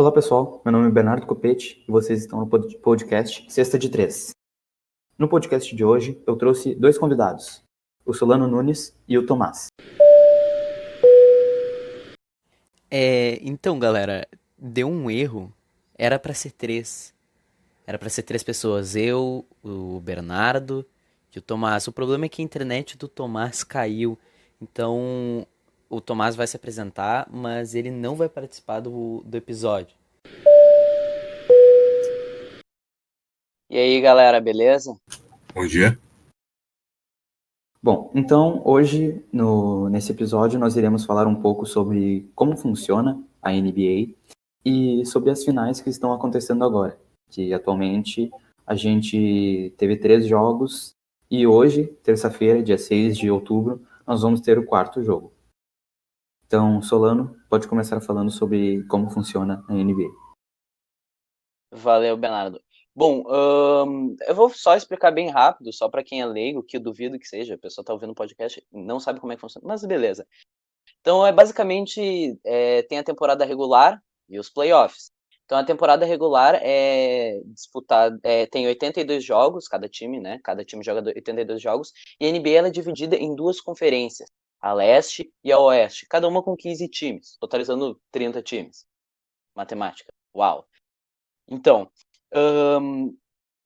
Olá pessoal, meu nome é Bernardo Copete e vocês estão no podcast Sexta de Três. No podcast de hoje eu trouxe dois convidados, o Solano Nunes e o Tomás. Então, galera, deu um erro. Era pra ser três. Era pra ser três pessoas. Eu, o Bernardo e o Tomás. O problema é que a internet do Tomás caiu. Então, o Tomás vai se apresentar, mas ele não vai participar do episódio. E aí, galera, beleza? Bom dia. Bom, então hoje nesse episódio nós iremos falar um pouco sobre como funciona a NBA e sobre as finais que estão acontecendo agora, que atualmente a gente teve 3 jogos e hoje, terça-feira, dia 6 de outubro, nós vamos ter o 4º jogo. Então, Solano, pode começar falando sobre como funciona a NBA. Valeu, Bernardo. Bom, eu vou só explicar bem rápido, só para quem é leigo, que eu duvido que seja, a pessoa tá ouvindo o podcast e não sabe como é que funciona, mas beleza. Então, basicamente, tem a temporada regular e os playoffs. Então, a temporada regular é disputada, tem 82 jogos, cada time, né? Cada time joga 82 jogos, e a NBA ela é dividida em 2 conferências, a leste e a oeste, cada uma com 15 times, totalizando 30 times. Matemática, uau! Então,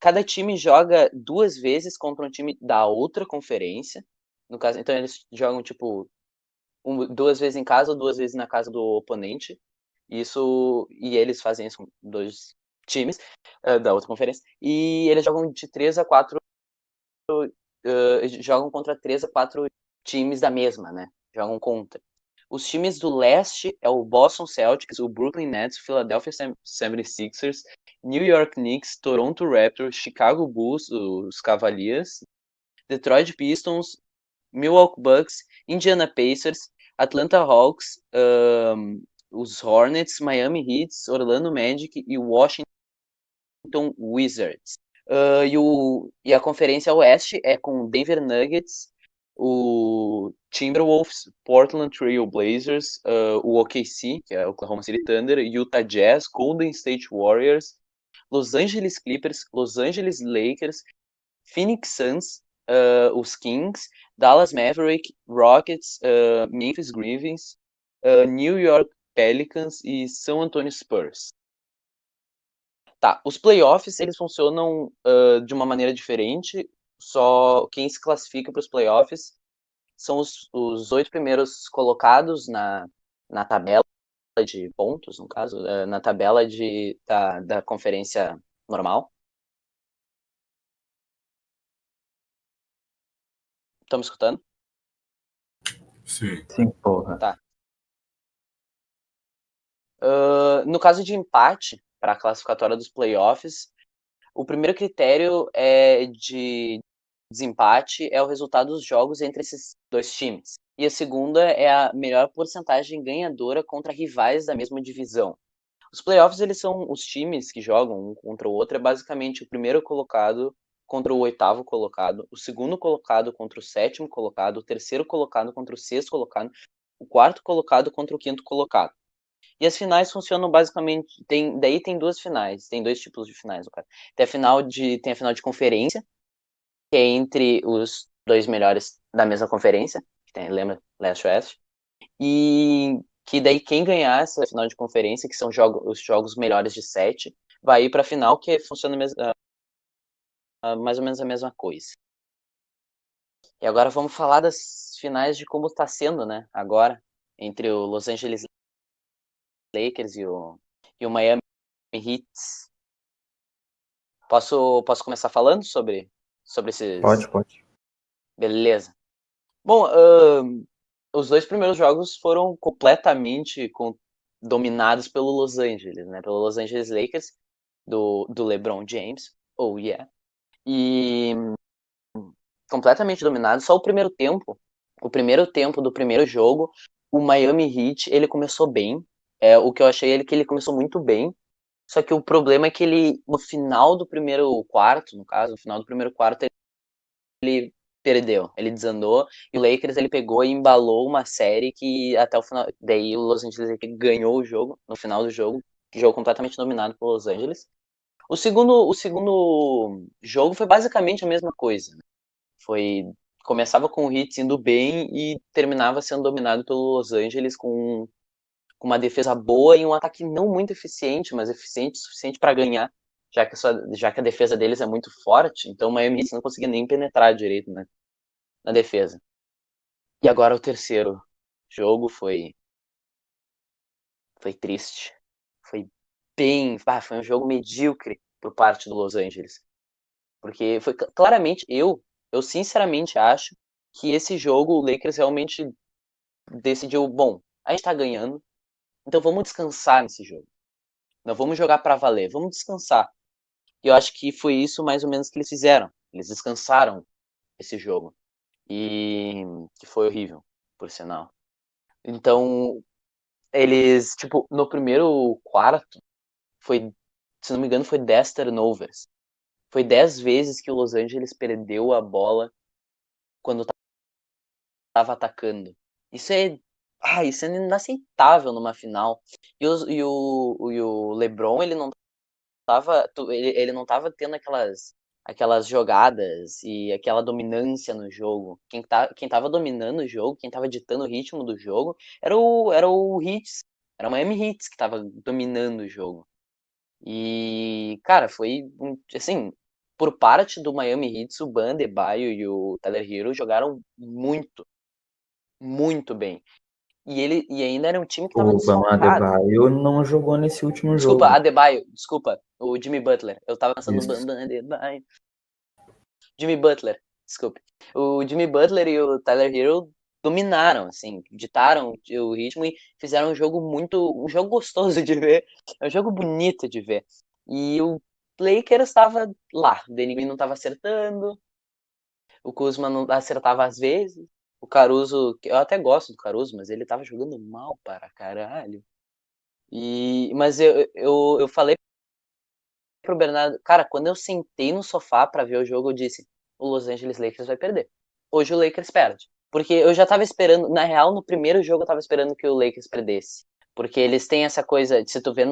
cada time joga 2 vezes contra um time da outra conferência. No caso, então eles jogam tipo 2 vezes em casa ou 2 vezes na casa do oponente. E eles fazem isso com 2 times da outra conferência. E eles jogam de 3 a 4, jogam contra 3 a 4 times da mesma, né? Jogam contra. Os times do leste é o Boston Celtics, o Brooklyn Nets, Philadelphia 76ers, New York Knicks, Toronto Raptors, Chicago Bulls, os Cavaliers, Detroit Pistons, Milwaukee Bucks, Indiana Pacers, Atlanta Hawks, os Hornets, Miami Heat, Orlando Magic e Washington Wizards. E a Conferência Oeste é com Denver Nuggets, o Timberwolves, Portland Trail Blazers, o OKC, que é o Oklahoma City Thunder, Utah Jazz, Golden State Warriors, Los Angeles Clippers, Los Angeles Lakers, Phoenix Suns, os Kings, Dallas Maverick, Rockets, Memphis Grizzlies, New York Pelicans e San Antonio Spurs. Tá, os playoffs eles funcionam de uma maneira diferente. Só quem se classifica para os playoffs são os 8 primeiros colocados na tabela de pontos, no caso, na tabela da conferência normal. Estão me escutando? Sim. Sim, porra. Tá. No caso de empate, para a classificatória dos playoffs, o primeiro critério de desempate é o resultado dos jogos entre esses 2 times. E a segunda é a melhor porcentagem ganhadora contra rivais da mesma divisão. Os playoffs, eles são os times que jogam um contra o outro, é basicamente o primeiro colocado contra o 8º colocado, o segundo colocado contra o 7º colocado, o terceiro colocado contra o 6º colocado, o 4º colocado contra o 5º colocado. E as finais funcionam basicamente, daí tem 2 finais, tem 2 tipos de finais, no caso. Tem a final de conferência, que é entre os 2 melhores da mesma conferência, que tem, lembra, leste e oeste, e que daí quem ganhar essa final de conferência, que são os jogos melhores de 7, vai ir para a final, que funciona mais ou menos a mesma coisa. E agora vamos falar das finais de como está sendo, né, agora, entre o Los Angeles Lakers e o Miami Heat. Posso começar falando sobre esses... Pode. Beleza. Bom, os 2 primeiros jogos foram completamente dominados pelo Los Angeles, né? Pelo Los Angeles Lakers, do LeBron James. Oh, yeah. E completamente dominados. Só o primeiro tempo do primeiro jogo, o Miami Heat, ele começou bem. O que eu achei que ele começou muito bem. Só que o problema é que ele, no final do primeiro quarto, ele perdeu, ele desandou, e o Lakers ele pegou e embalou uma série que até o final, daí o Los Angeles ganhou o jogo, no final do jogo, jogo completamente dominado por Los Angeles. O segundo jogo foi basicamente a mesma coisa, né? Começava com o Heat indo bem e terminava sendo dominado pelo Los Angeles com uma defesa boa e um ataque não muito eficiente, mas eficiente o suficiente para ganhar, já que a defesa deles é muito forte, então o Miami Heat não conseguia nem penetrar direito, né, na defesa. E agora o terceiro jogo foi triste. Foi um jogo medíocre por parte do Los Angeles. Porque foi claramente, eu sinceramente acho que esse jogo o Lakers realmente decidiu, bom, a gente tá ganhando, então vamos descansar nesse jogo. Não vamos jogar pra valer, vamos descansar. E eu acho que foi isso mais ou menos que eles fizeram. Eles descansaram esse jogo. E que foi horrível, por sinal. Então, eles, tipo, no primeiro quarto, se não me engano, foi 10 turnovers. Foi 10 vezes que o Los Angeles perdeu a bola quando tava atacando. Isso é inaceitável numa final. E o LeBron, ele não tava tendo aquelas jogadas e aquela dominância no jogo. Quem tava dominando o jogo, quem tava ditando o ritmo do jogo, era o Heat, era o Miami Heat que tava dominando o jogo. E, cara, assim, por parte do Miami Heat, o Bam Adebayo e o Tyler Hero jogaram muito, muito bem. E ainda era um time que tava O Bam desfalcado. Adebayo não jogou nesse último Desculpa, jogo. Adebayo, desculpa, o Jimmy Butler. Eu tava pensando no Isso. Bam Adebayo. Jimmy Butler, desculpe. O Jimmy Butler e o Tyler Hero dominaram, assim, ditaram o ritmo e fizeram um jogo gostoso de ver, é um jogo bonito de ver. E o Lakers estava lá, o Danny Green não estava acertando, o Kuzma não acertava às vezes, o Caruso, eu até gosto do Caruso, mas ele tava jogando mal para caralho. Mas eu falei pro Bernardo, cara, quando eu sentei no sofá pra ver o jogo, eu disse, o Los Angeles Lakers vai perder. Hoje o Lakers perde. Porque eu já tava esperando, na real, no primeiro jogo eu tava esperando que o Lakers perdesse. Porque eles têm essa coisa, se tu vê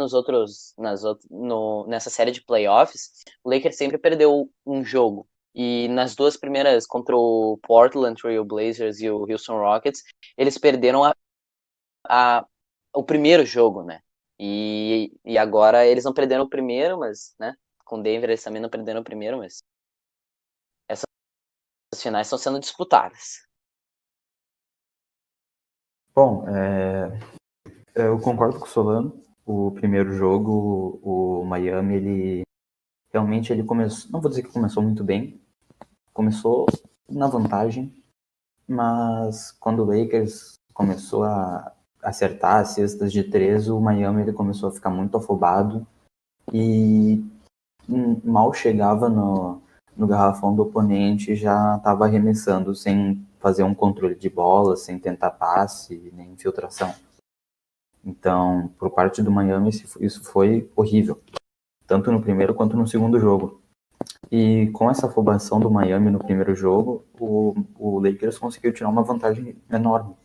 nessa série de playoffs, o Lakers sempre perdeu um jogo. E nas duas primeiras, contra o Portland Trail Blazers e o Houston Rockets, eles perderam a, o primeiro jogo, né? E agora eles não perderam o primeiro, mas, né? Com o Denver eles também não perderam o primeiro, mas essas finais estão sendo disputadas. Bom, eu concordo com o Solano. O primeiro jogo, o Miami, ele começou, não vou dizer que começou muito bem, começou na vantagem, mas quando o Lakers começou a acertar as cestas de três, o Miami ele começou a ficar muito afobado e mal chegava no garrafão do oponente, já estava arremessando sem fazer um controle de bola, sem tentar passe, nem infiltração. Então, por parte do Miami, isso foi horrível, tanto no primeiro quanto no segundo jogo. E com essa afobação do Miami no primeiro jogo, o Lakers conseguiu tirar uma vantagem enorme.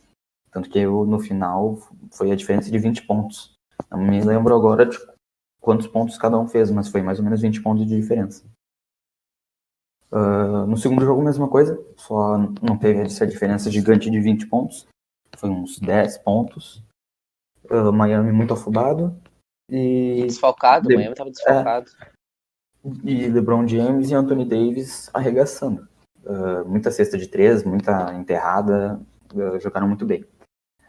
Tanto que no final foi a diferença de 20 pontos. Não me lembro agora de quantos pontos cada um fez, mas foi mais ou menos 20 pontos de diferença. No segundo jogo, mesma coisa, só não teve essa diferença gigante de 20 pontos. Foi uns 10 pontos. Miami muito afobado. E Desfalcado, o Miami tava desfalcado. E LeBron James e Anthony Davis arregaçando. Muita cesta de três, muita enterrada, jogaram muito bem.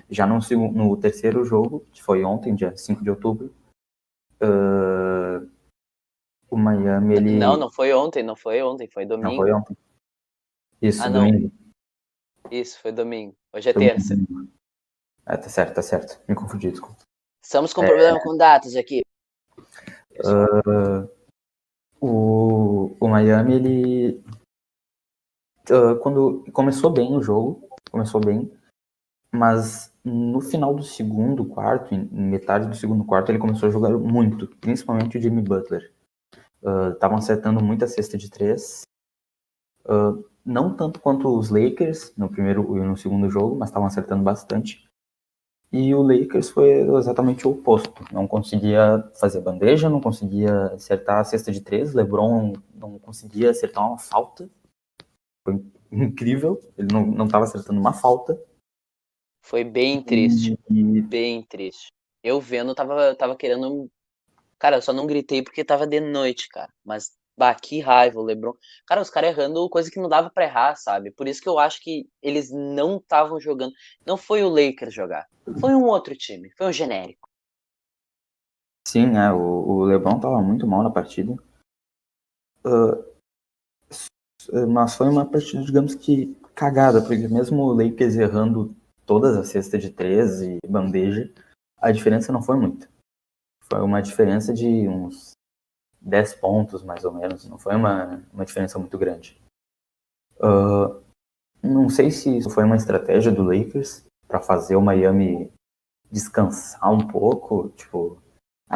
Já no terceiro jogo, que foi ontem, dia 5 de outubro, o Miami, ele... Não foi ontem, foi domingo. Não, foi ontem. Isso, não. domingo. Isso, foi domingo. Hoje é terça. Tá certo. Me confundi, desculpa. Estamos com problema com datas aqui. O Miami, ele... quando começou bem o jogo, mas no final do segundo quarto, em metade do segundo quarto, ele começou a jogar muito, principalmente o Jimmy Butler. Estavam acertando muita cesta de três, não tanto quanto os Lakers no primeiro e no segundo jogo, mas estavam acertando bastante. E o Lakers foi exatamente o oposto. Não conseguia fazer bandeja, não conseguia acertar a cesta de três. LeBron não conseguia acertar uma falta. Foi incrível. Ele não estava acertando uma falta. Foi bem triste. Bem triste. Eu vendo, tava querendo. Cara, eu só não gritei porque tava de noite, cara. Mas, bah, que raiva, o LeBron. Cara, os caras errando coisa que não dava pra errar, sabe? Por isso que eu acho que eles não estavam jogando. Não foi o Lakers jogar. Foi um outro time. Foi um genérico. Sim, o LeBron estava muito mal na partida. Mas foi uma partida, digamos que cagada, porque mesmo o Lakers errando todas as cestas de três e bandeja, a diferença não foi muita. Foi uma diferença de uns 10 pontos, mais ou menos. Não foi uma diferença muito grande. Não sei se isso foi uma estratégia do Lakers para fazer o Miami descansar um pouco. Tipo,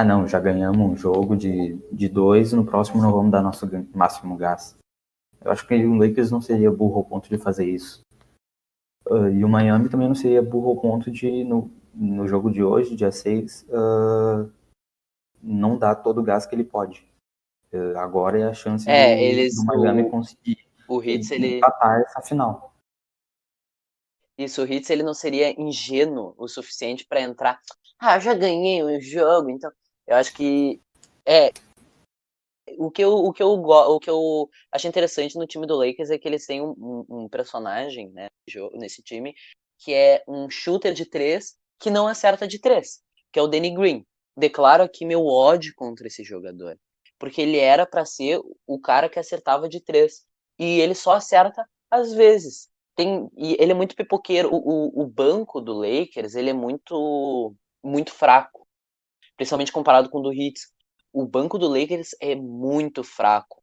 não, já ganhamos um jogo de dois, no próximo não vamos dar nosso máximo gás. Eu acho que o Lakers não seria burro ao ponto de fazer isso. E o Miami também não seria burro ao ponto de, no jogo de hoje, dia 6, não dar todo o gás que ele pode. Agora é a chance do Miami conseguir O Hitz, empatar essa final. Isso, o Hitz, ele não seria ingênuo o suficiente pra entrar. Ah, já ganhei o jogo, então. Eu acho que. É, o que eu acho interessante no time do Lakers é que eles têm um personagem, né, nesse time, que é um shooter de três que não acerta de três, que é o Danny Green. Declaro aqui meu ódio contra esse jogador, porque ele era para ser o cara que acertava de três e ele só acerta às vezes. E ele é muito pipoqueiro. O banco do Lakers ele é muito fraco, principalmente comparado com o do Heat. O banco do Lakers é muito fraco.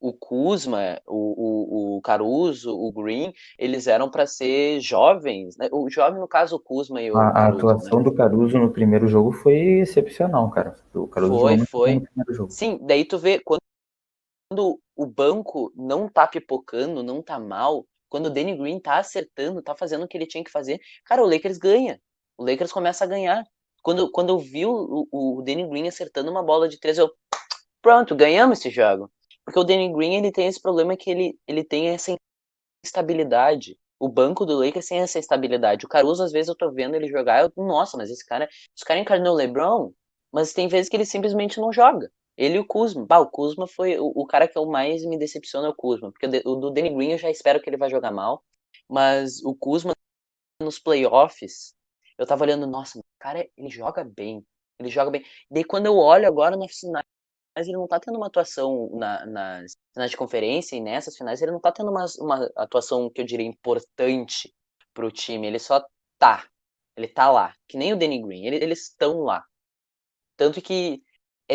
O Kuzma, o Caruso, o Green, eles eram para ser jovens, né? O jovem, no caso, o Kuzma e o A Caruso, né? atuação do Caruso no primeiro jogo foi excepcional, cara. O Caruso jogou muito bem no Foi. primeiro jogo. Sim, daí tu vê, quando o banco não tá pipocando, não tá mal, quando o Danny Green tá acertando, tá fazendo o que ele tinha que fazer, cara, o Lakers ganha. O Lakers começa a ganhar. Quando eu vi o Danny Green acertando uma bola de três, eu, pronto, ganhamos esse jogo. Porque o Danny Green, ele tem esse problema que ele tem essa instabilidade. O banco do Lakers tem essa instabilidade. O Caruso, às vezes, eu tô vendo ele jogar, eu, nossa, mas esse cara encarnou o LeBron, mas tem vezes que ele simplesmente não joga. Ele e o Kuzma. Bah, o Kuzma foi o cara que eu mais me decepciona é o Kuzma, porque o do Danny Green eu já espero que ele vai jogar mal, mas o Kuzma nos playoffs, eu tava olhando, nossa, o cara, ele joga bem. Ele joga bem. E daí quando eu olho agora na final, mas ele não tá tendo uma atuação nas finais de conferência e nessas finais, ele não tá tendo uma atuação que eu diria importante pro time. Ele só tá. Ele tá lá. Que nem o Danny Green. Eles estão lá. Tanto que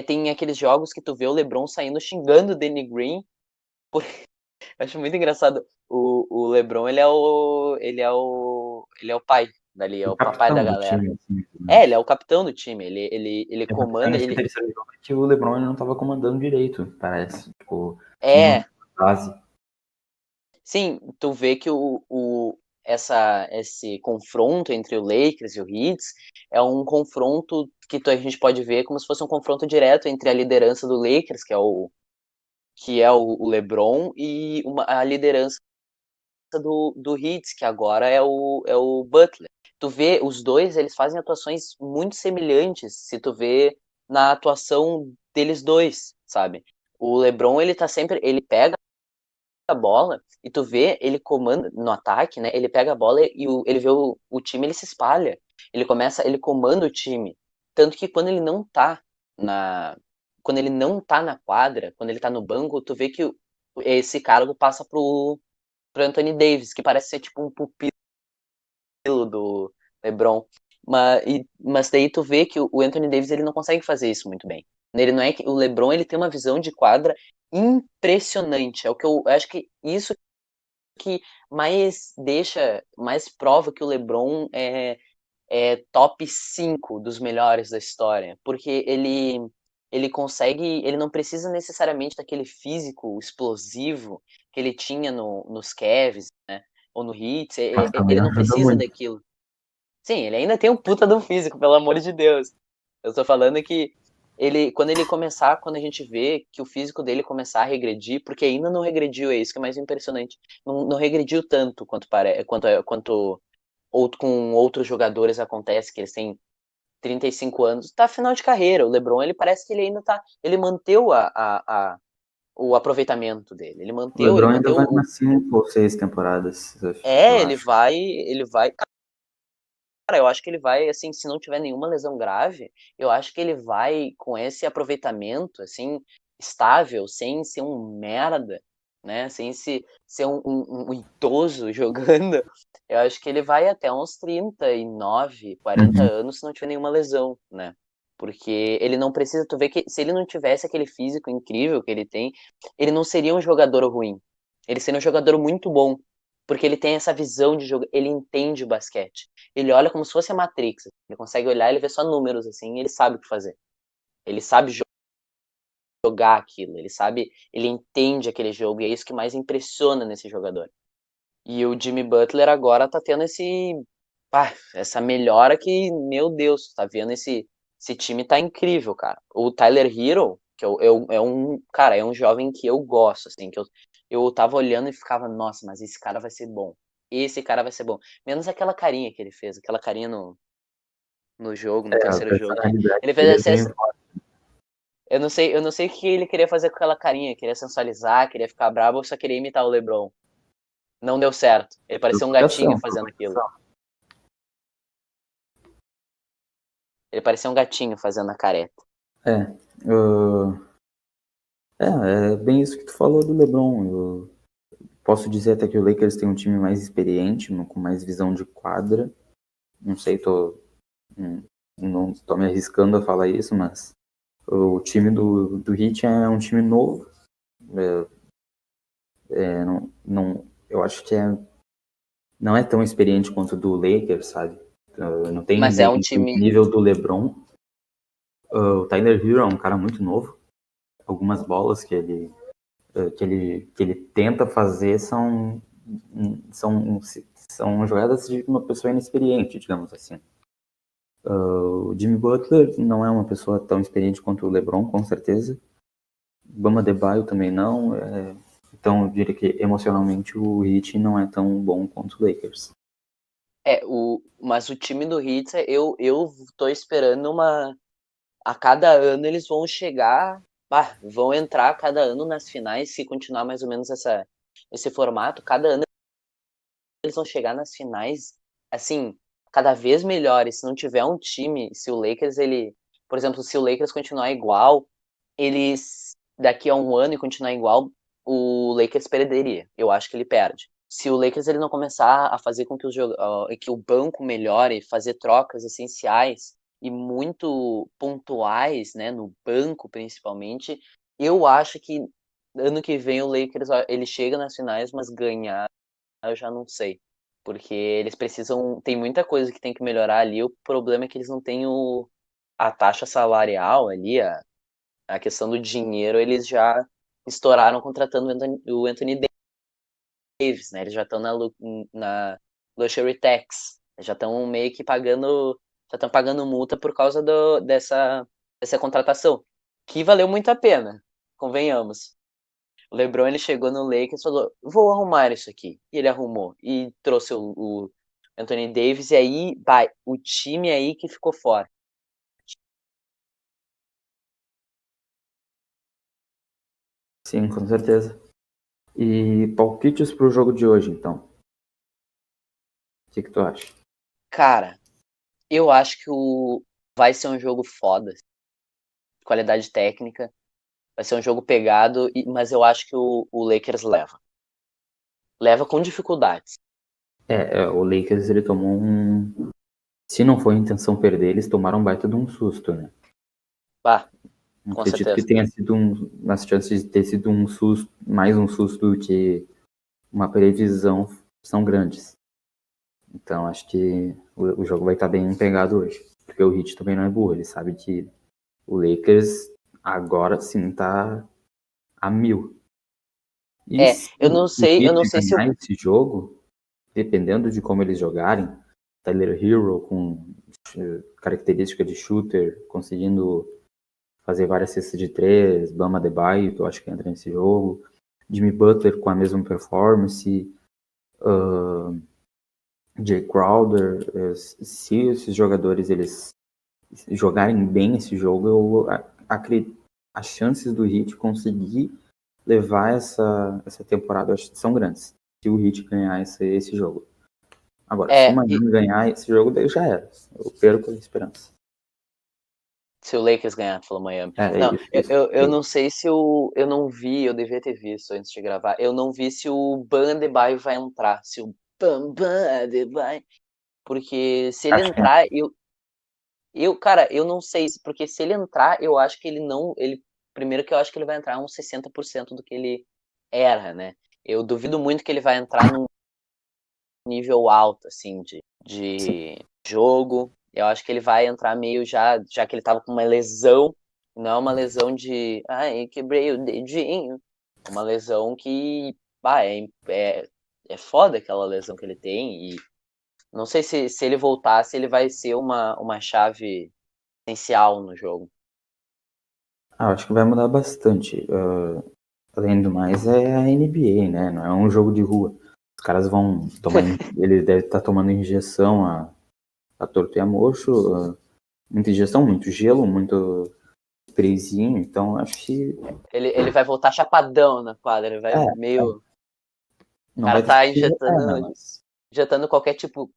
tem aqueles jogos que tu vê o LeBron saindo xingando o Danny Green. Por... Eu acho muito engraçado. O LeBron, ele é o pai dali, é O o papai da capitão do galera. time, assim, É, ele é o capitão do time. Ele é porque comanda. nesse terceiro jogo que o LeBron ele não estava comandando direito, parece. Tipo, tinha uma É, base. sim, tu vê que esse confronto entre o Lakers e o Heat é um confronto que a gente pode ver como se fosse um confronto direto entre a liderança do Lakers, que é o LeBron, e a liderança do Heat, que agora é o Butler. Tu vê, os dois, eles fazem atuações muito semelhantes, se tu vê na atuação deles dois, sabe? O LeBron, ele tá sempre, ele pega a bola e tu vê ele comanda no ataque, né? Ele pega a bola e ele vê o time, ele se espalha. Ele comanda o time. Tanto que na quando ele não tá na quadra, quando ele tá no banco, tu vê que esse cargo passa pro Anthony Davis, que parece ser tipo um pupilo do LeBron. Mas daí tu vê que o Anthony Davis ele não consegue fazer isso muito bem. Ele não é que o LeBron ele tem uma visão de quadra impressionante. É o que eu acho que isso que mais prova que o LeBron é top 5 dos melhores da história, porque ele consegue, ele não precisa necessariamente daquele físico explosivo que ele tinha nos Cavs, né, ou no Heat, Mas também ele não ajuda precisa muito. daquilo. Sim, ele ainda tem um puta do físico, pelo amor de Deus. Eu tô falando que quando ele começar, quando a gente vê que o físico dele começar a regredir, porque ainda não regrediu, é isso que é mais impressionante. Não regrediu tanto quanto com outros jogadores acontece, que eles têm 35 anos, tá final de carreira. O LeBron, ele parece que ele ainda tá. Ele manteve o aproveitamento dele. O Ele LeBron ainda manteve vai o. umas 5 ou 6 temporadas, eu É, acho. ele vai. Cara, eu acho que ele vai, assim, se não tiver nenhuma lesão grave, eu acho que ele vai com esse aproveitamento, assim, estável, sem ser um merda, né? Sem ser um idoso jogando. Eu acho que ele vai até uns 39, 40 Uhum. anos se não tiver nenhuma lesão, né? Porque ele não precisa, tu vê que se ele não tivesse aquele físico incrível que ele tem, ele não seria um jogador ruim. Ele seria um jogador muito bom, porque ele tem essa visão de jogo, ele entende o basquete. Ele olha como se fosse a Matrix. Ele consegue olhar, ele vê só números assim, e ele sabe o que fazer. Ele sabe jogar aquilo, ele entende aquele jogo e é isso que mais impressiona nesse jogador. E o Jimmy Butler agora tá tendo essa melhora que, meu Deus, tá vendo esse time tá incrível, cara. O Tyler Hero, que é um jovem que eu gosto, assim, que eu tava olhando e ficava, nossa, mas esse cara vai ser bom. Esse cara vai ser bom. Menos aquela carinha que ele fez, aquela carinha no jogo, no A terceiro jogo. personalidade Ele fez dele é essa. bem. Eu não sei o que ele queria fazer com aquela carinha, queria sensualizar, queria ficar bravo ou só queria imitar o LeBron. Não deu certo. Ele parecia um gatinho Provocação, fazendo aquilo. provocação. Ele parecia um gatinho fazendo a careta. É, eu- é bem isso que tu falou do LeBron. Eu posso dizer até que o Lakers tem um time mais experiente, com mais visão de quadra. Não sei, hum, não tô me arriscando a falar isso, mas o time do Heat é um time novo. Eu acho que não é tão experiente quanto o do Lakers, sabe? Não tem Mas é um nem o time. nível do LeBron. O Tyler Hero é um cara muito novo. Algumas bolas que ele tenta fazer são, são jogadas de uma pessoa inexperiente, digamos assim. O Jimmy Butler não é uma pessoa tão experiente quanto o LeBron, com certeza. Bama Adebayo também não. Então, eu diria que emocionalmente o Heat não é tão bom quanto o Lakers. Mas o time do Heat, eu tô esperando uma. A cada ano eles vão chegar. Vão entrar a cada ano nas finais, se continuar mais ou menos esse formato. Cada ano eles vão chegar nas finais, assim, cada vez melhores. Se não tiver um time, se o Lakers, por exemplo, se o Lakers continuar igual, eles, daqui a um ano e continuar igual, o Lakers perderia. Eu acho que ele perde. Se o Lakers ele não começar a fazer com que o banco melhore, fazer trocas essenciais e muito pontuais, né, no banco principalmente, eu acho que ano que vem o Lakers ele chega nas finais, mas ganhar eu já não sei. Porque eles precisam. Tem muita coisa que tem que melhorar ali. O problema é que eles não têm a taxa salarial ali, a questão do dinheiro, eles já estouraram contratando o Anthony Davis, né? Eles já estão na Luxury Tax. Já estão meio que pagando. Já estão pagando multa por causa dessa contratação. Que valeu muito a pena, convenhamos. O LeBron ele chegou no Lakers e falou: vou arrumar isso aqui. E ele arrumou. E trouxe o Anthony Davis. E aí, o time aí que ficou fora. Sim, com certeza. E palpites pro jogo de hoje, então. O que tu acha? Cara, eu acho que vai ser um jogo foda. Qualidade técnica. Vai ser um jogo pegado. Mas eu acho que o Lakers leva. Leva com dificuldades. O Lakers ele tomou um. Se não foi a intenção perder, eles tomaram um baita de um susto, né? Bah, com Acredito que certeza. tenha sido as chances de ter sido um susto, mais um susto do que uma previsão são grandes. Então acho que o jogo vai estar bem pegado hoje. Porque o Heat também não é burro, ele sabe que o Lakers agora sim tá a mil. E se Eu o não sei Heat se o. ganhar esse jogo, dependendo de como eles jogarem, Tyler Hero com característica de shooter, conseguindo fazer várias cestas de 3, Bam Adebayo, que eu acho que entra nesse jogo, Jimmy Butler com a mesma performance, Jay Crowder. Se esses jogadores eles jogarem bem esse jogo, eu acredito as chances do Heat conseguir levar essa temporada, eu acho que são grandes, se o Heat ganhar esse jogo. Agora, se o Miami ganhar esse jogo, daí já era. Eu perco a esperança. Se o Lakers ganhar, falou Miami. Não, eu não sei se eu não vi, eu devia ter visto antes de gravar. Eu não vi se o Bam Adebayo vai entrar. Se o Bam Adebayo. Porque se ele entrar, cara, eu não sei. Porque se ele entrar, eu acho que ele não. Primeiro que eu acho que ele vai entrar uns 60% do que ele era, né? Eu duvido muito que ele vai entrar num nível alto, assim, de jogo. Eu acho que ele vai entrar meio já que ele tava com uma lesão, não é uma lesão de, ai, quebrei o dedinho. Uma lesão que, é foda aquela lesão que ele tem, e não sei se ele voltar, se ele vai ser uma chave essencial no jogo. Acho que vai mudar bastante. Além do mais, é a NBA, né? Não é um jogo de rua. Os caras vão tomar. Ele deve estar tomando injeção a torto e a mocho. Muita injeção, muito gelo, muito sprayzinho. Então, acho que. Ele vai voltar chapadão na quadra, ele vai meio. O Não cara vai tá ter injetando, mas... injetando qualquer tipo,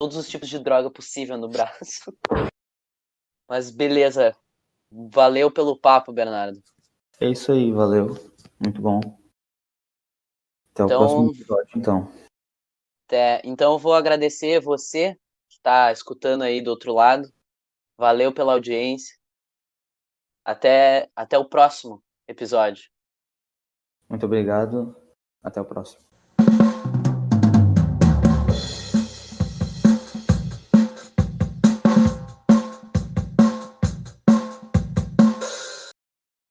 todos os tipos de droga possível no braço. Mas beleza. Valeu pelo papo, Bernardo. É isso aí, valeu. Muito bom. Até o próximo episódio, então. Então eu vou agradecer você que está escutando aí do outro lado. Valeu pela audiência. Até o próximo episódio. Muito obrigado. Até o próximo.